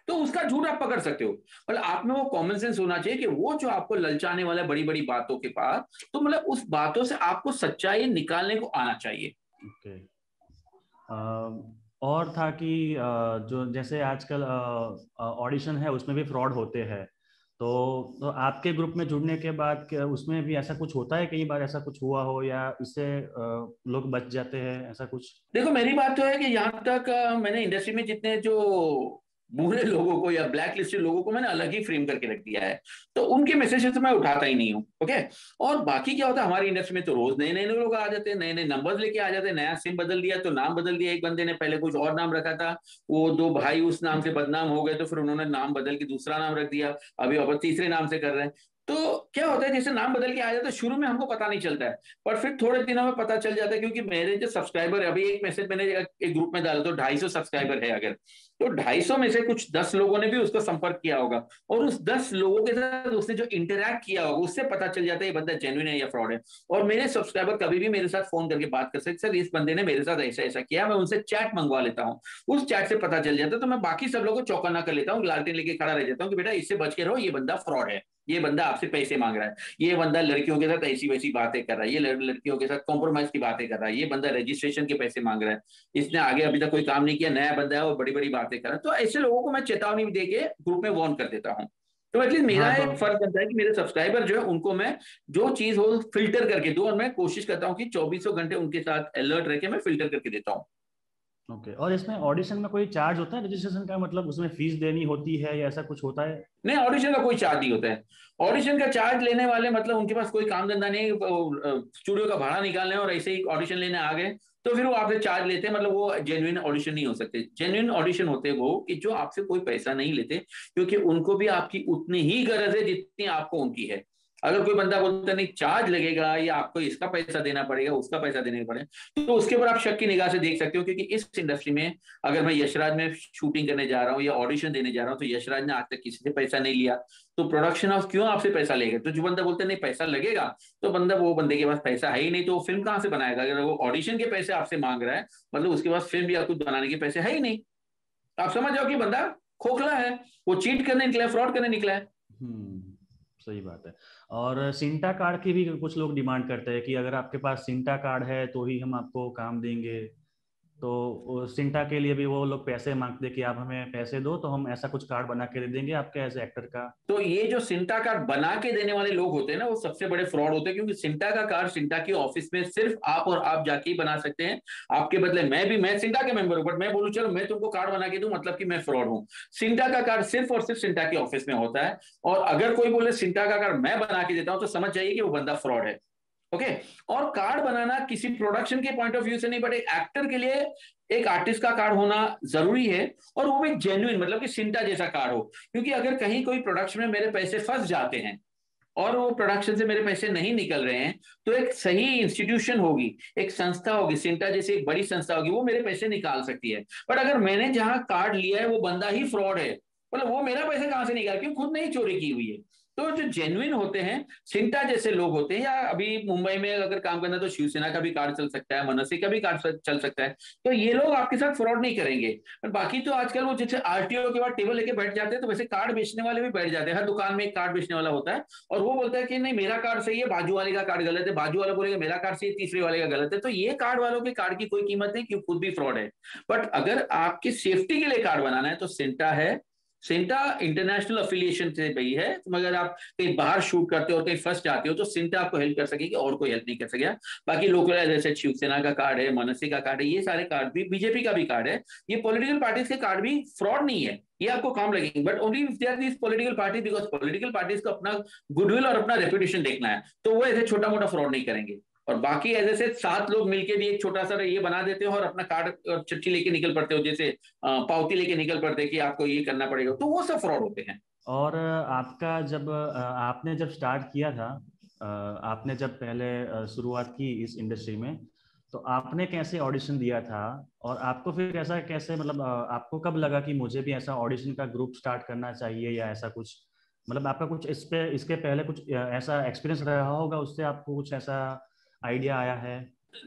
तो उसका झूठ आप पकड़ सकते हो। मतलब आप में वो कॉमन सेंस होना चाहिए कि वो जो आपको ललचाने वाला बड़ी बड़ी बातों के पास, तो मतलब उस बातों से आपको सच्चाई निकालने को आना चाहिए। ओके। और था कि जो जैसे आजकल ऑडिशन है उसमें भी फ्रॉड होते हैं, तो आपके ग्रुप में जुड़ने के बाद उसमें भी ऐसा कुछ होता है, कई बार ऐसा कुछ हुआ हो, या इससे लोग बच जाते हैं, ऐसा कुछ। देखो, मेरी बात तो है कि यहाँ तक मैंने इंडस्ट्री में जितने जो बुरे लोगों को या ब्लैक लिस्टेड लोगों को मैंने अलग ही फ्रेम करके रख दिया है। तो उनके मैसेजेस तो मैं उठाता ही नहीं हूँ। ओके। और बाकी क्या होता है, हमारी इंडस्ट्री में तो रोज नए नए लोग आ जाते हैं, नए नए नंबर्स लेके आ जाते हैं। नया सिम बदल दिया तो नाम बदल दिया, एक बंदे ने पहले कुछ और नाम रखा था, वो दो भाई उस नाम से बदनाम हो गए, तो फिर उन्होंने नाम बदल के दूसरा नाम रख दिया। अभी अब तीसरे नाम से कर रहे हैं। तो क्या होता है, जैसे नाम बदल के आ जाता है, शुरू में हमको पता नहीं चलता है, पर फिर थोड़े दिनों में पता चल जाता है। क्योंकि मेरे जो सब्सक्राइबर है, अभी एक मैसेज मैंने एक ग्रुप में डाला तो 250 सब्सक्राइबर है अगर, तो 250 में से कुछ 10 लोगों ने भी उसको संपर्क किया होगा। और उस 10 लोगों के साथ उसने जो इंटरैक्ट किया होगा उससे पता चल जाता है ये बंदा जेन्युइन है या फ्रॉड है। और मेरे सब्सक्राइबर कभी भी मेरे साथ फोन करके बात कर सकते, सर इस बंदे ने मेरे साथ ऐसा ऐसा किया, मैं उनसे चैट मंगवा लेता हूँ। उस चैट से पता चल जाता है, तो मैं बाकी सब लोगों को चौकन्ना कर लेता हूँ, लालटेन लेके खड़ा रह जाता हूँ कि बेटा इससे बच के रहो, ये बंदा फ्रॉड है, ये बंदा आपसे पैसे मांग रहा है, ये बंदा लड़कियों के साथ ऐसी वैसी बातें कर रहा है, ये लड़कियों के साथ कॉम्प्रोमाइज की बातें कर रहा है, ये बंदा रजिस्ट्रेशन के पैसे मांग रहा है, इसने आगे अभी तक कोई काम नहीं किया, नया बंदा है और बड़ी बड़ी बातें कर रहा है। तो ऐसे लोगों को मैं चेतावनी दे के ग्रुप में वार्न कर देता हूँ। तो एटलीस्ट हाँ मेरा तो एक फर्ज बनता है कि मेरे सब्सक्राइबर जो है उनको मैं जो चीज हो फिल्टर करके दूं, और मैं कोशिश करता हूँ कि 24 घंटे उनके साथ अलर्ट रह के मैं फिल्टर करके देता हूँ। ओके। और इसमें ऑडिशन में कोई चार्ज होता है रजिस्ट्रेशन का, मतलब उसमें फीस देनी होती है या ऐसा कुछ होता है। नहीं, ऑडिशन का कोई चार्ज नहीं होता है। ऑडिशन का चार्ज लेने वाले मतलब उनके पास कोई काम धंधा नहीं, स्टूडियो का भाड़ा निकालने और ऐसे ही ऑडिशन लेने आ गए, तो फिर वो आपसे चार्ज लेते हैं। मतलब वो जेन्युइन ऑडिशन नहीं हो सकते। जेन्युइन ऑडिशन होते हैं वो कि जो आपसे कोई पैसा नहीं लेते, क्योंकि उनको भी आपकी उतनी ही गरज है जितनी आपको उनकी है। अगर कोई बंदा बोलता नहीं चार्ज लगेगा या आपको इसका पैसा देना पड़ेगा उसका पैसा देना पड़ेगा, तो उसके ऊपर आप शक की निगाह से देख सकते हो। क्योंकि इस इंडस्ट्री में अगर मैं यशराज में शूटिंग करने जा रहा हूँ या ऑडिशन देने जा रहा हूँ, तो यशराज ने आज तक किसी से पैसा नहीं लिया। तो प्रोडक्शन हाउस क्यों आपसे पैसा लेगा? तो जो बंदा बोलते नहीं पैसा लगेगा, तो बंदा वो बंदे के पास पैसा है ही नहीं, तो वो फिल्म कहाँ से बनाएगा? अगर वो ऑडिशन के पैसे आपसे मांग रहा है, मतलब उसके पास फिल्म या कुछ बनाने के पैसे है ही नहीं। आप समझ जाओ कि बंदा खोखला है, वो चीट करने निकला है, फ्रॉड करने निकला है। हम्म, सही बात है। और सिंटा कार्ड की भी कुछ लोग डिमांड करते हैं कि अगर आपके पास सिंटा कार्ड है तो ही हम आपको काम देंगे। तो सिंटा के लिए भी वो लोग पैसे मांगते कि आप हमें पैसे दो तो हम ऐसा कुछ कार्ड बना के दे देंगे आपके एज एक्टर का। तो ये जो सिंटा कार्ड बना के देने वाले लोग होते हैं ना, वो सबसे बड़े फ्रॉड होते हैं, क्योंकि सिंटा का कार्ड सिंटा की ऑफिस में सिर्फ आप और आप जाके ही बना सकते हैं। आपके बदले मैं सिंटा के मेंबर हूं, बट मैं बोलूं चलो मैं तुमको कार्ड बना के दूं, मतलब कि मैं फ्रॉड हूं। सिंटा का कार्ड सिर्फ और सिर्फ सिंटा की ऑफिस में होता है। और अगर कोई बोले सिंटा का कार्ड मैं बना के देता हूं, तो समझ जाइए कि वो बंदा फ्रॉड है। ओके। और कार्ड बनाना किसी प्रोडक्शन के पॉइंट ऑफ व्यू से नहीं, बट एक एक्टर के लिए एक आर्टिस्ट का कार्ड होना जरूरी है। और वो भी जेन्युइन, मतलब कि सिंटा जैसा कार्ड हो। क्योंकि अगर कहीं कोई प्रोडक्शन में मेरे पैसे फंस जाते हैं और वो प्रोडक्शन से मेरे पैसे नहीं निकल रहे हैं, तो एक सही इंस्टीट्यूशन होगी, एक संस्था होगी, सिंटा जैसी एक बड़ी संस्था होगी, वो मेरे पैसे निकाल सकती है। बट अगर मैंने जहां कार्ड लिया है वो बंदा ही फ्रॉड है, मतलब वो मेरा पैसे कहां से निकाल, क्योंकि खुद नहीं चोरी की हुई है। तो जो जेन्युइन होते हैं, सिंटा जैसे लोग होते हैं, या अभी मुंबई में अगर काम करना है तो शिवसेना का भी कार्ड चल सकता है, मनसे का भी कार्ड चल सकता है। तो ये लोग आपके साथ फ्रॉड नहीं करेंगे। पर बाकी तो आजकल वो जैसे आरटीओ के बाद टेबल लेके बैठ जाते हैं, तो वैसे कार्ड बेचने वाले भी बैठ जाते हैं। हर दुकान में एक कार्ड बेचने वाला होता है, और वो बोलता है कि नहीं मेरा कार्ड सही है, बाजू वाले का कार्ड गलत है, बाजू वाला बोलेगा मेरा कार्ड सही है, तीसरे वाले का गलत है। तो ये कार्ड वालों के कार्ड की कोई कीमत नहीं, क्योंकि खुद भी फ्रॉड है। बट अगर आपकी सेफ्टी के लिए कार्ड बनाना है तो सिंटा है। सिंटा इंटरनेशनल अफिलिएशन से भी है। तो अगर आप कहीं बाहर शूट करते हो और कहीं फंस जाते हो, तो सिंटा आपको हेल्प कर सकेगी, और कोई हेल्प नहीं कर सकेगा। बाकी लोकल जैसे शिवसेना का कार्ड है, मनसे का कार्ड है, ये सारे कार्ड भी, बीजेपी का भी कार्ड है, ये पॉलिटिकल पार्टीज के कार्ड भी फ्रॉड नहीं है, ये आपको काम लगेंगे। But only if they are these political party, because political parties को अपना गुडविल और अपना रेपुटेशन देखना है, तो वो ऐसे छोटा मोटा फ्रॉड नहीं करेंगे। और बाकी ऐसे 7 लोग मिलके भी एक छोटा सा ये बना देते हो और अपना कार्ड और चिट्ठी लेके निकल पड़ते हो, जैसे पावती लेके निकल पड़ते हैं कि आपको ये करना पड़ेगा, तो वो सब फ्रॉड होते हैं। और आपका जब आपने जब स्टार्ट किया था, आपने जब पहले शुरुआत की इस इंडस्ट्री में, तो आपने कैसे ऑडिशन दिया था? और आपको फिर ऐसा कैसे, मतलब आपको कब लगा कि मुझे भी ऐसा ऑडिशन का ग्रुप स्टार्ट करना चाहिए या ऐसा कुछ? मतलब आपका कुछ इस पे, इसके पहले कुछ ऐसा एक्सपीरियंस रहा होगा, उससे आपको कुछ ऐसा आइडिया आया है?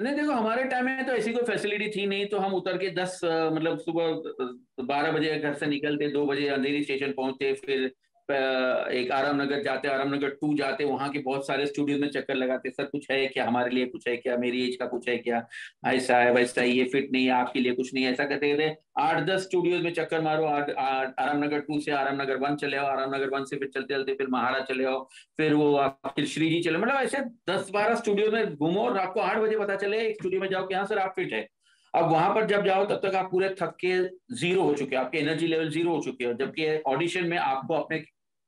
नहीं देखो, हमारे टाइम में तो ऐसी कोई फैसिलिटी थी नहीं, तो हम उतर के 10 मतलब सुबह 12 बजे घर से निकलते, 2 बजे अंधेरी स्टेशन पहुंचते, फिर एक आराम नगर जाते, आराम नगर 2 जाते, वहां के बहुत सारे स्टूडियो में चक्कर लगाते, सर कुछ है क्या हमारे लिए, कुछ है क्या, मेरी एज का कुछ है क्या, ऐसा है वैसा है, ये फिट नहीं है आपके लिए, कुछ नहीं है, ऐसा करते करते 8-10 स्टूडियोज में चक्कर मारो। आराम नगर 2 से आराम नगर 1 चले आओ, आराम नगर 1 से फिर चलते चलते फिर महाड़ा चले आओ, फिर वो आपके श्रीजी चले, मतलब ऐसे 10-12 स्टूडियो में घूमो, और रात को 8 बजे पता चले एक स्टूडियो में जाओ कि हाँ सर आप फिट है। अब वहां पर जब जाओ, तब तक आप पूरे थक के जीरो हो चुके हो, आपके एनर्जी लेवल जीरो हो चुके हो, जबकि ऑडिशन में आपको अपने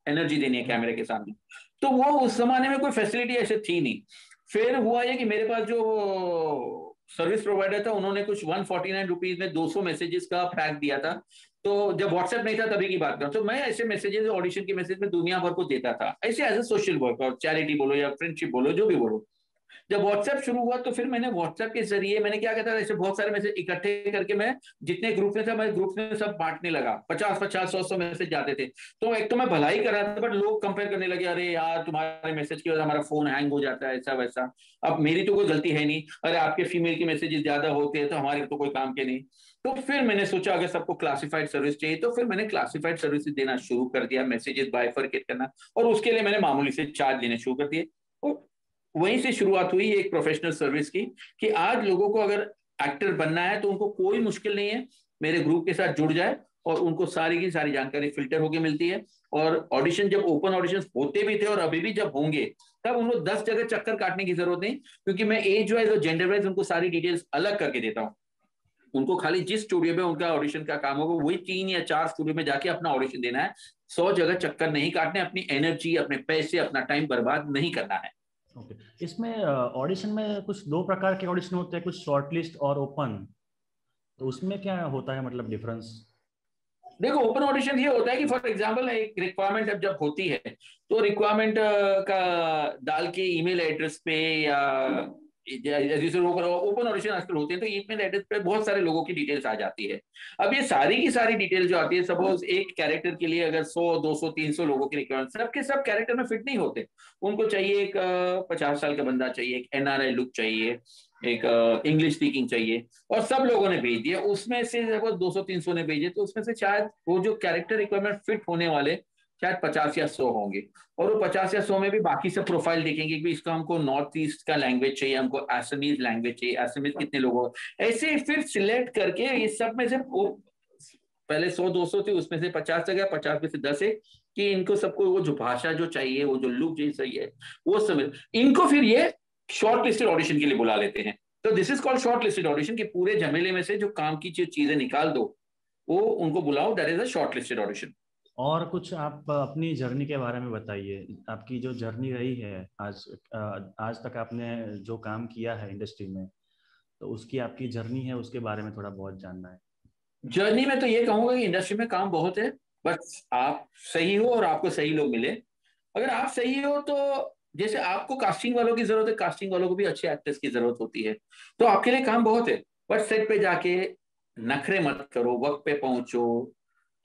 एनर्जी देनी है कैमरे के सामने। तो वो उस जमाने में कोई फैसिलिटी ऐसे थी नहीं। फिर हुआ ये कि मेरे पास जो सर्विस प्रोवाइडर था, उन्होंने कुछ 149 रुपीज में 200 मैसेजेस का पैक दिया था। तो जब व्हाट्सएप नहीं था तभी की बात करूं, तो मैं ऐसे मैसेजेस, ऑडिशन के मैसेज में दुनिया भर को देता था, ऐसे एज ए सोशल वर्क और चैरिटी बोलो या फ्रेंडशिप बोलो, जो भी बोलो। जब व्हाट्सएप शुरू हुआ, तो फिर मैंने व्हाट्सएप के जरिए मैंने क्या कहता था, ऐसे बहुत सारे मैसेज इकट्ठे करके मैं जितने ग्रुप में था, मैं ग्रुप में सब बांटने लगा। 50-50, 100-100 मैसेज जाते थे। तो एक तो मैं भलाई कर रहा था, बट लोग कंपेयर करने लगे, अरे यार तुम्हारे मैसेज की वजह से हमारा फोन हैंग हो जाता है, ऐसा वैसा। अब मेरी तो कोई गलती है नहीं, अरे आपके फीमेल के मैसेजेस ज्यादा होते हैं तो हमारे तो कोई काम के नहीं। तो फिर मैंने सोचा अगर सबको क्लासिफाइड सर्विस चाहिए, तो फिर मैंने क्लासिफाइड सर्विस देना शुरू कर दिया, मैसेजेस बाइफरकेट करना, और उसके लिए मैंने मामूली से चार्ज लेने शुरू कर दिए। और वहीं से शुरुआत हुई एक प्रोफेशनल सर्विस की, कि आज लोगों को अगर एक्टर बनना है तो उनको कोई मुश्किल नहीं है, मेरे ग्रुप के साथ जुड़ जाए, और उनको सारी की सारी जानकारी फिल्टर होकर मिलती है। और ऑडिशन, जब ओपन ऑडिशन होते भी थे और अभी भी जब होंगे, तब उनको 10 जगह चक्कर काटने की जरूरत नहीं, क्योंकि मैं एज वाइज और जेंडर वाइज उनको सारी डिटेल्स अलग करके देता हूँ। उनको खाली जिस स्टूडियो में उनका ऑडिशन का काम होगा, वही 3 या 4 स्टूडियो में जाके अपना ऑडिशन देना है। 100 जगह चक्कर नहीं काटने, अपनी एनर्जी, अपने पैसे, अपना टाइम बर्बाद नहीं करना है। ओके। इसमें ऑडिशन में कुछ दो प्रकार के ऑडिशन होते हैं, कुछ शॉर्ट लिस्ट और ओपन। तो उसमें क्या होता है, मतलब डिफरेंस? देखो, ओपन ऑडिशन ये होता है कि फॉर एग्जांपल एक रिक्वायरमेंट जब होती है, तो रिक्वायरमेंट का डाल के ईमेल एड्रेस पे, या जैसे ओपन ऑडिशन आजकल होते हैं, तो ईमेल एड्रेस पे बहुत सारे लोगों की डिटेल्स आ जाती है। अब ये सारी की सारी डिटेल जो आती है, सपोज एक कैरेक्टर के लिए अगर 100, 200, 300 लोगों की रिक्वायरमेंट, सबके सब कैरेक्टर में फिट नहीं होते। उनको चाहिए एक 50 साल का बंदा चाहिए, एक एनआरआई लुक चाहिए, एक इंग्लिश स्पीकिंग चाहिए, और सब लोगों ने भेज दिया। उसमें से जब 200-300 ने भेजे, तो उसमें से शायद वो जो कैरेक्टर रिक्वायरमेंट फिट होने वाले शायद 50 या 100 होंगे। और वो 50 या 100 में भी बाकी सब प्रोफाइल देखेंगे कि इसका हमको नॉर्थ ईस्ट का लैंग्वेज चाहिए, हमको असमीज लैंग्वेज चाहिए, असमीज कितने लोग हो, ऐसे फिर सिलेक्ट करके ये सब में से वो पहले 100-200 थे, उसमें से 50 तक गया, 50 में से 10 है कि इनको सबको वो जो भाषा जो चाहिए, वो जो लुक जो चाहिए वो सब, इनको फिर ये शॉर्ट लिस्टेड ऑडिशन के लिए बुला लेते हैं। तो this is called short listed audition, कि पूरे झमेले में से जो काम की चीजें निकाल दो, वो उनको बुलाओ, that is a short listed audition. और कुछ आप अपनी जर्नी के बारे में बताइए, आपकी जो जर्नी रही है आज तक आपने जो काम किया है इंडस्ट्री में, तो उसकी आपकी जर्नी है उसके बारे में थोड़ा बहुत जानना है। जर्नी में तो ये कहूंगा कि इंडस्ट्री में काम बहुत है, बस आप सही हो और आपको सही लोग मिले। अगर आप सही हो तो जैसे आपको कास्टिंग वालों की जरूरत है, कास्टिंग वालों को भी अच्छे एक्टर्स की जरूरत होती है, तो आपके लिए काम बहुत है। बट सेट पे जाके नखरे मत करो, वक्त पे पहुंचो,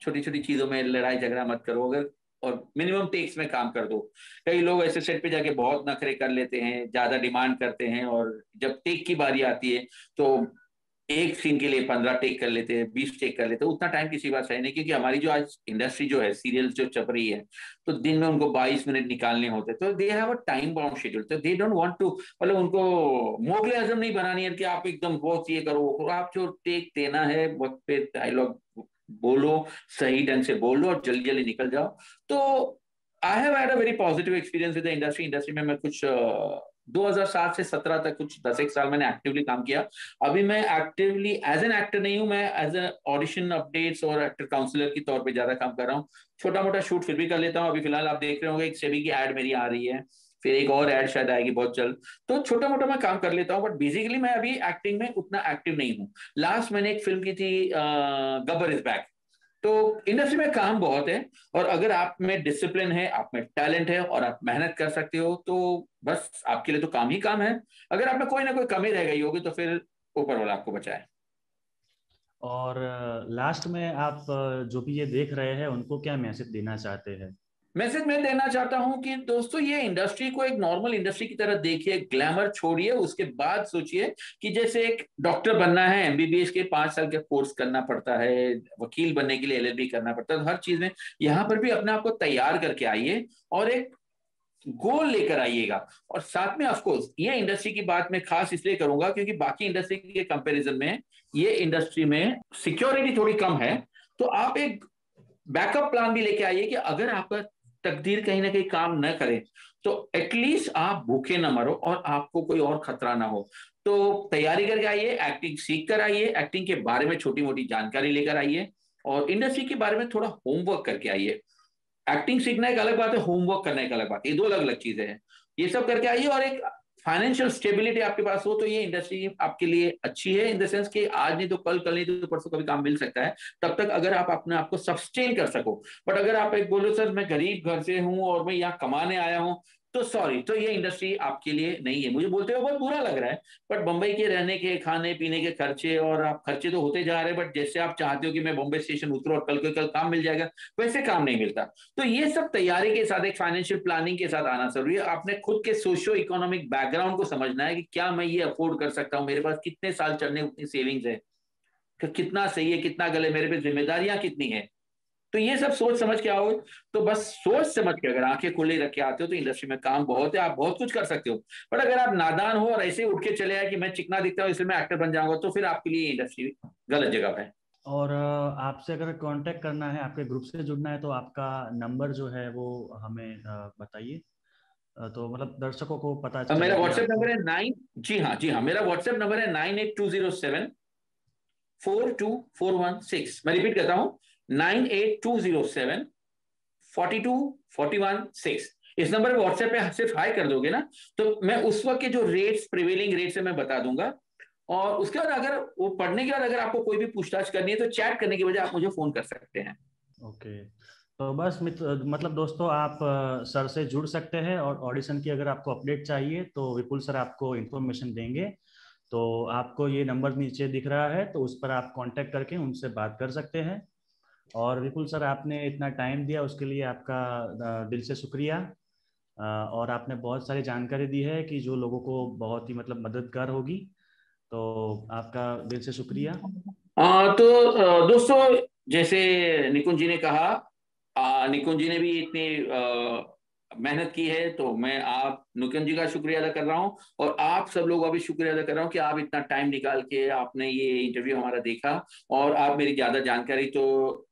छोटी छोटी चीजों में लड़ाई झगड़ा मत करो, अगर और मिनिमम टेक्स में काम कर दो। कई लोग ऐसे सेट पे जाके बहुत नखरे कर लेते हैं, ज्यादा डिमांड करते हैं, और जब टेक की बारी आती है तो एक सीन के लिए 15 टेक कर लेते हैं, 20 टेक कर लेते हैं। उतना टाइम किसी बात है नहीं, क्योंकि हमारी जो आज इंडस्ट्री जो है, सीरियल जो चल रही है, तो दिन में उनको 22 मिनट निकालने होते हैं, तो they have a time bound schedule, तो दे डोंट वांट टू, मतलब उनको मोगले आजम नहीं बनानी है कि आप एकदम बहुत ये करो वो करो। आप जो टेक देना है वक्त पे डायलॉग बोलो, सही ढंग से बोलो और जल्दी जल्दी निकल जाओ। तो I have had a very positive experience with the industry. Industry में मैं कुछ 2007 से 17 तक कुछ 10 एक साल मैंने एक्टिवली काम किया। अभी मैं एक्टिवली एज एन एक्टर नहीं हूँ, मैं एज ए ऑडिशन अपडेट्स और एक्टर काउंसलर के तौर पे ज्यादा काम कर रहा हूँ। छोटा मोटा शूट फिर भी कर लेता हूँ। अभी फिलहाल आप देख रहे होंगे एक सेबी की एड मेरी आ रही है, फिर एक और एड शायद आएगी बहुत जल्द। तो छोटा मोटा मैं काम कर लेता हूँ, बट बेसिकली मैं अभी एक्टिंग में उतना एक्टिव नहीं हूँ। लास्ट मैंने एक फिल्म की थी, गब्बर इज बैक। तो इंडस्ट्री में काम बहुत है, और अगर आप में डिसिप्लिन है, आप में टैलेंट है और आप मेहनत कर सकते हो, तो बस आपके लिए तो काम ही काम है। अगर आप में कोई ना कोई कमी रह गई होगी तो फिर ऊपर वाला आपको बचाए। और लास्ट में आप जो भी ये देख रहे हैं उनको क्या मैसेज देना चाहते हैं? मैसेज मैं देना चाहता हूं कि दोस्तों, ये इंडस्ट्री को एक नॉर्मल इंडस्ट्री की तरह देखिए, ग्लैमर छोड़िए, उसके बाद सोचिए कि जैसे एक डॉक्टर बनना है, एमबीबीएस के 5 साल का कोर्स करना पड़ता है, वकील बनने के लिए एलएलबी करना पड़ता है, तो हर चीज में यहाँ पर भी अपने आप को तैयार करके आइए और एक गोल लेकर आइएगा। और साथ में ऑफकोर्स ये इंडस्ट्री की बात मैं खास इसलिए करूंगा क्योंकि बाकी इंडस्ट्री के कंपैरिजन में ये इंडस्ट्री में सिक्योरिटी थोड़ी कम है। तो आप एक बैकअप प्लान भी लेके आइए कि अगर आपका तकदीर कहीं ना कहीं काम न करे, तो एटलीस्ट आप भूखे ना मरो और आपको कोई और खतरा ना हो। तो तैयारी करके आइए, एक्टिंग सीख कर आइए, एक्टिंग के बारे में छोटी मोटी जानकारी लेकर आइए, और इंडस्ट्री के बारे में थोड़ा होमवर्क करके आइए। एक्टिंग सीखना एक अलग बात है, होमवर्क करना एक अलग बात है, ये दो अलग अलग चीजें हैं। ये सब करके आइए, और एक फाइनेंशियल स्टेबिलिटी आपके पास हो, तो ये इंडस्ट्री आपके लिए अच्छी है, इन द सेंस कि आज नहीं तो कल, कल नहीं तो परसों कभी काम मिल सकता है। तब तक अगर आप अपने आप को सस्टेन कर सको। बट अगर आप एक बोलो सर मैं गरीब घर से हूं और मैं यहाँ कमाने आया हूं, तो सॉरी, तो ये इंडस्ट्री आपके लिए नहीं है। मुझे बोलते हुए बहुत बुरा लग रहा है, बट बंबई के रहने के, खाने पीने के खर्चे, और आप खर्चे तो होते जा रहे हैं, बट जैसे आप चाहते हो कि मैं बॉम्बे स्टेशन उतरूं और कल को कल काम मिल जाएगा, वैसे काम नहीं मिलता। तो ये सब तैयारी के साथ, एक फाइनेंशियल प्लानिंग के साथ आना जरूरी है। आपने खुद के सोशियो इकोनॉमिक बैकग्राउंड को समझना है कि क्या मैं ये अफोर्ड कर सकता हूँ, मेरे पास कितने साल चलने उतनी सेविंग्स है, कितना सही है, कितना गले, मेरे पे जिम्मेदारियां कितनी है। तो ये सब सोच समझ के आओ। तो बस सोच समझ के अगर आंखें खुली रख के आते हो तो इंडस्ट्री में काम बहुत है, आप बहुत कुछ कर सकते हो। बट अगर आप नादान हो और ऐसे उठ के चले आए कि मैं चिकना दिखता हूँ इसलिए मैं एक्टर बन जाऊंगा, तो फिर आपके लिए इंडस्ट्री गलत जगह है। और आपसे अगर कांटेक्ट करना है, आपके ग्रुप से जुड़ना है, तो आपका नंबर जो है वो हमें बताइए। तो मतलब दर्शकों को पता अब चले मेरा कि व्हाट्सएप आपको। नंबर है 9, जी हाँ जी हाँ, मेरा व्हाट्सएप नंबर है 9820742416। मैं रिपीट करता हूँ, 9820742416। इस नंबर पे व्हाट्सएप पे सिर्फ हाई कर दोगे ना, तो मैं उस वक्त के जो रेट्स, प्रिवेलिंग रेट्स है मैं बता दूंगा। और उसके बाद अगर वो पढ़ने के बाद अगर आपको कोई भी पूछताछ करनी है, तो चैट करने की बजाय आप मुझे फोन कर सकते हैं। ओके। तो बस मित्र, मतलब दोस्तों, आप सर से जुड़ सकते हैं, और ऑडिशन की अगर आपको अपडेट चाहिए तो विपुल सर आपको इन्फॉर्मेशन देंगे। तो आपको ये नंबर नीचे दिख रहा है, तो उस पर आप कांटेक्ट करके उनसे बात कर सकते हैं। और विपुल सर, आपने इतना टाइम दिया उसके लिए आपका दिल से शुक्रिया। और आपने बहुत सारी जानकारी दी है कि जो लोगों को बहुत ही मतलब मददगार होगी। तो आपका दिल से शुक्रिया। तो दोस्तों, जैसे निकुंज जी ने कहा, निकुंज जी ने भी इतनी मेहनत की है, तो मैं आप निकुंज जी का शुक्रिया अदा कर रहा हूँ, और आप सब लोगों का भी शुक्रिया अदा कर रहा हूँ कि आप इतना टाइम निकाल के आपने ये इंटरव्यू हमारा देखा, और आप मेरी ज्यादा जानकारी तो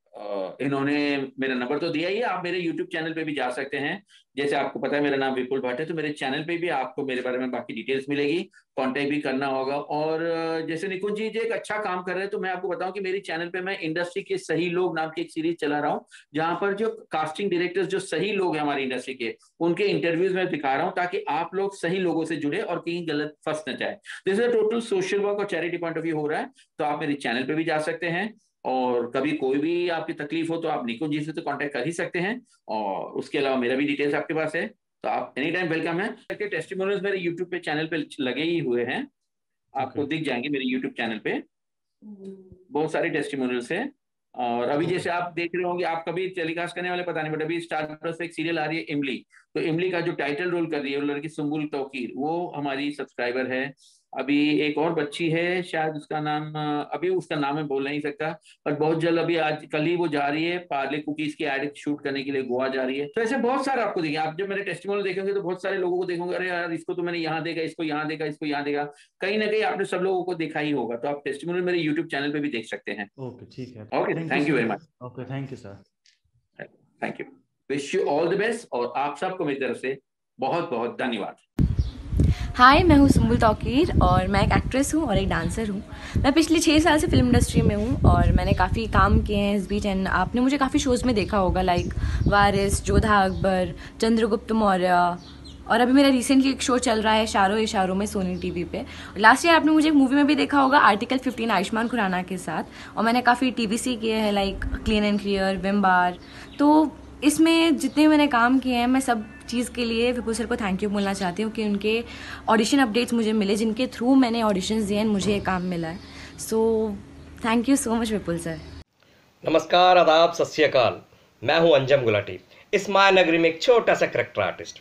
इन्होंने मेरा नंबर तो दिया ही है, आप मेरे यूट्यूब चैनल पे भी जा सकते हैं। जैसे आपको पता है मेरा नाम विपुल भट्ट है, तो मेरे चैनल पे भी आपको मेरे बारे में बाकी डिटेल्स मिलेगी, कांटेक्ट भी करना होगा। और जैसे निकुंज जी जो एक अच्छा काम कर रहे हैं, तो मैं आपको बताऊं कि मेरी चैनल पे मैं इंडस्ट्री के सही लोग नाम की एक सीरीज चला रहा हूँ, जहां पर जो कास्टिंग डायरेक्टर्स जो सही लोग हैं हमारी इंडस्ट्री के, उनके इंटरव्यूज में दिखा रहा हूँ, ताकि आप लोग सही लोगों से जुड़े और कहीं गलत फंस न जाए। जैसे टोटल सोशल वर्क और चैरिटी पॉइंट ऑफ व्यू हो रहा है, तो आप मेरे चैनल पे भी जा सकते हैं, और कभी कोई भी आपकी तकलीफ हो तो आप निकुंज जी से तो कांटेक्ट कर ही सकते हैं, और उसके अलावा मेरा भी डिटेल्स आपके पास है, तो आप एनी टाइम वेलकम है। टेस्टिमोनियल्स मेरे यूट्यूब पे चैनल पे लगे ही हुए हैं, आपको ओके। दिख जाएंगे मेरे यूट्यूब चैनल पे, बहुत सारे टेस्टिमोनियल्स हैं। और अभी जैसे आप देख रहे होंगे, आप कभी टेलीकास्ट करने वाले पता नहीं, बट अभी स्टार प्लस पे एक सीरियल आ रही है इमली, तो इमली का जो टाइटल रोल कर रही है वो लड़की सुम्बुल तौकीर, वो हमारी सब्सक्राइबर है। अभी एक और बच्ची है, शायद उसका नाम अभी उसका नाम मैं बोल नहीं सकता, पर बहुत जल्द, अभी आज कल ही वो जा रही है पार्ले कुकीज की एड शूट करने के लिए गोवा जा रही है। तो ऐसे बहुत सारे आपको देखेंगे, आप जब मेरे टेस्टिमोनियल देखेंगे तो बहुत सारे लोगों को देखोगे, अरे यार इसको तो मैंने यहाँ देखा, इसको यहाँ देखा, इसको यहाँ देखा, कहीं ना कहीं आपने सब लोगों को देखा ही होगा। तो आप टेस्टिमोनियल मेरे यूट्यूब चैनल पे भी देख सकते हैं। ओके, ठीक है। Okay, thank you thank you sir. Very much. Okay, thank you sir. Thank you. Wish you all the best, और आप सबको मेरी तरफ से बहुत बहुत धन्यवाद। हाय, मैं हूँ सुम्बुल तौकीर और मैं एक एक्ट्रेस हूँ और एक डांसर हूँ। मैं पिछले 6 साल से फिल्म इंडस्ट्री में हूँ और मैंने काफ़ी काम किए हैं इस बीच, एंड आपने मुझे काफ़ी शोज़ में देखा होगा, लाइक वारिस, जोधा अकबर, चंद्रगुप्त मौर्य, और अभी मेरा रिसेंटली एक शो चल रहा है शारो इशारों में सोनी टीवी पे। लास्ट ईयर आपने मुझे एक मूवी में भी देखा होगा, आर्टिकल 15 आयुष्मान खुराना के साथ, और मैंने काफ़ी टीवीसी किए हैं like clean and clear, Vim bar. तो इसमें जितने मैंने काम किए हैं, मैं सब चीज़ के लिए विपुल सर को थैंक यू बोलना चाहती हूँ कि उनके ऑडिशन अपडेट्स मुझे मिले, जिनके थ्रू मैंने ऑडिशंस दिए, मुझे ये काम मिला है। So thank you so much Vipul sir. नमस्कार, आदाब, सत श्री अकाल। मैं हूं अंजम गुलाटी, इस मायानगरी में एक छोटा सा करेक्टर आर्टिस्ट।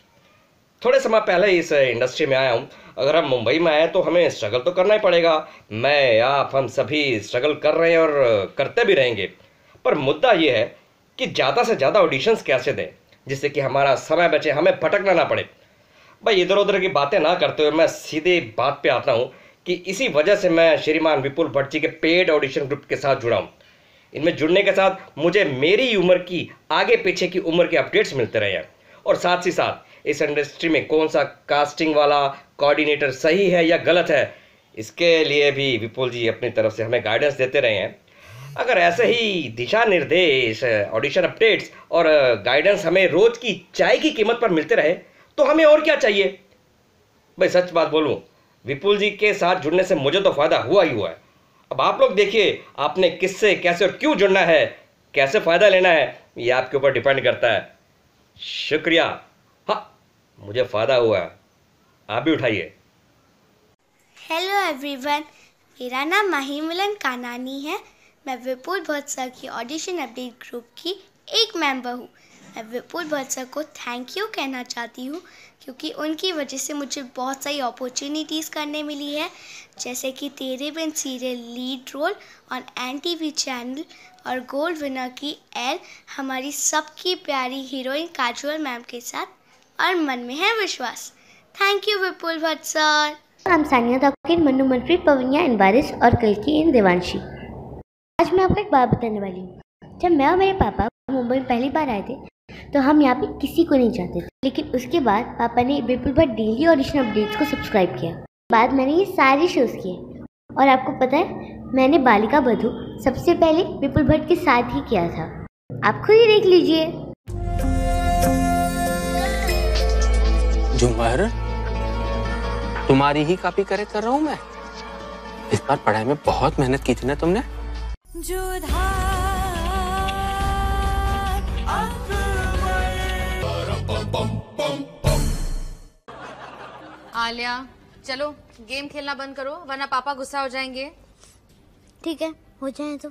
थोड़े समय पहले इस इंडस्ट्री में आया हूं। अगर हम मुंबई में आए तो हमें स्ट्रगल तो करना ही पड़ेगा। मैं, आप, हम सभी स्ट्रगल कर रहे हैं और करते भी रहेंगे। पर मुद्दा ये है कि ज़्यादा से ज़्यादा ऑडिशंस कैसे दें जिससे कि हमारा समय बचे, हमें भटकना ना पड़े। भाई इधर उधर की बातें ना करते हुए मैं सीधे बात पे आता हूँ कि इसी वजह से मैं श्रीमान विपुल भट्ट जी के पेड ऑडिशन ग्रुप के साथ जुड़ा हूँ। इनमें जुड़ने के साथ मुझे मेरी उम्र की, आगे पीछे की उम्र के अपडेट्स मिलते रहे हैं, और साथ ही साथ इस इंडस्ट्री में कौन सा कास्टिंग वाला कोऑर्डिनेटर सही है या गलत है, इसके लिए भी विपुल जी अपनी तरफ से हमें गाइडेंस देते रहे हैं। अगर ऐसे ही दिशा निर्देश, ऑडिशन अपडेट्स और गाइडेंस हमें रोज की चाय की कीमत पर मिलते रहे तो हमें और क्या चाहिए। भाई सच बात बोलूं, विपुल जी के साथ जुड़ने से मुझे तो फायदा हुआ ही हुआ है। अब आप लोग देखिए, आपने किससे, कैसे और क्यों जुड़ना है, कैसे फायदा लेना है, ये आपके ऊपर डिपेंड करता है। शुक्रिया। हाँ, मुझे फायदा हुआ है, आप भी उठाइए। हेलो एवरीवन, मेरा नाम माहीमिलन कानानी है। मैं विपुल भट्ट सर की ऑडिशन अपडेट ग्रुप की एक मेंबर हूँ। मैं विपुल भट्ट सर को थैंक यू कहना चाहती हूँ, क्योंकि उनकी वजह से मुझे बहुत सारी अपॉर्चुनिटीज़ करने मिली है, जैसे कि Tere Bin serial lead role on NTV channel, और गोल्ड विनर की एड हमारी सबकी प्यारी हीरोइन काजोल मैम के साथ, और मन में है विश्वास। Thank you Vipul Bhatt sir. I'm Sania Tauqeer, Mannu Manpreet, Pavaniya in Waris और कल्कि इन देवांशी। आज मैं आपको एक बात बताने वाली हूँ। जब मैं और मेरे पापा मुंबई में पहली बार आए थे तो हम यहाँ पे किसी को नहीं जानते थे, लेकिन उसके बाद पापा ने विपुल भट्ट डेली ऑडिशन अपडेट्स को सब्सक्राइब किया। बाद मैंने ये सारे शोज़ किए, और आपको पता है मैंने बालिका बधू सबसे पहले विपुल भट्ट के साथ ही किया था। आप खुद ही देख लीजिए। जुमर, तुम्हारी ही कॉपी करेक्ट कर रहा हूँ मैं। इस बार पढ़ाई में बहुत मेहनत की थी ना तुमने। आलिया, चलो गेम खेलना बंद करो वरना पापा गुस्सा हो जाएंगे। ठीक है, हो जाए तो।